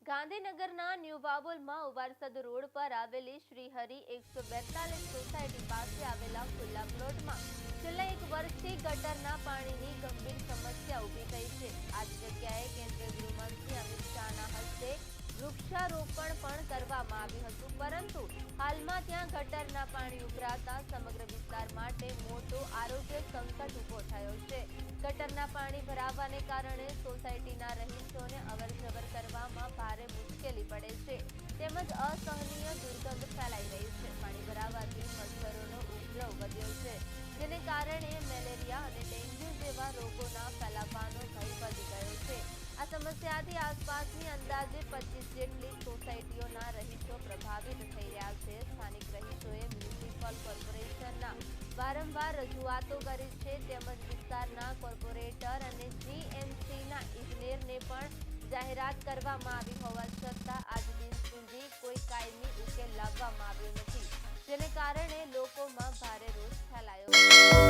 ગાંધીનગરના new બાબુલમાં Uvarsad road પર આવેલી શ્રી હરિ 142 સોસાયટી પાસે આવેલા ખુલ્લા પ્લોટમાં છેલ્લા 1 વર્ષથી ગટરના પાણીની ગંભીર સમસ્યા ઊભી થઈ છે। આ જ જગ્યાએ કેન્દ્રીય ગૃહમંત્રી અમિત શાહના હસ્તે વૃક્ષારોપણ પણ કરવામાં આવ્યું હતું, પરંતુ હાલમાં ત્યાં ગટરના પાણી ઉભરાતા સમગ્ર વિસ્તાર માટે મોટો આરોગ્ય સંકટ ઊભો થયો છે। ગટરના પાણી ભરાવાને કારણે સોસાયટીના રહીશોને અવરજવર કરવામાં ભારે મુશ્કેલી પડે છે, તેમજ અસહનીય દુર્ગંધ ફેલાઈ રહી છે। પાણી ભરાવાથી મચ્છરોનો ઉપદ્રવ વધ્યો છે, જેને કારણે મેલેરિયા અને ડેન્ગ્યુ જેવા રોગોના ફેલાવાનો ભય વધી ગયો છે। આ સમસ્યાથી આસપાસની અંદાજે 25 જેટલી સોસાયટીઓના રહીશો પ્રભાવિત થઈ રહ્યા છે। સ્થાનિક રહીશોએ મ્યુનિસિપલ કોર્પોરેશનના વારંવાર રજૂઆતો કરી છે, તેમજ વિસ્તારના કોર્પોરેટર અને જીએમસીના ઇજનેરને પણ જાહેરાત કરવામાં આવી હોવા છતાં આજ દિન સુધી કોઈ કાયમી ઉકેલ લાવવામાં આવ્યો નથી, જેને કારણે લોકોમાં ભારે રોષ ફેલાયો છે।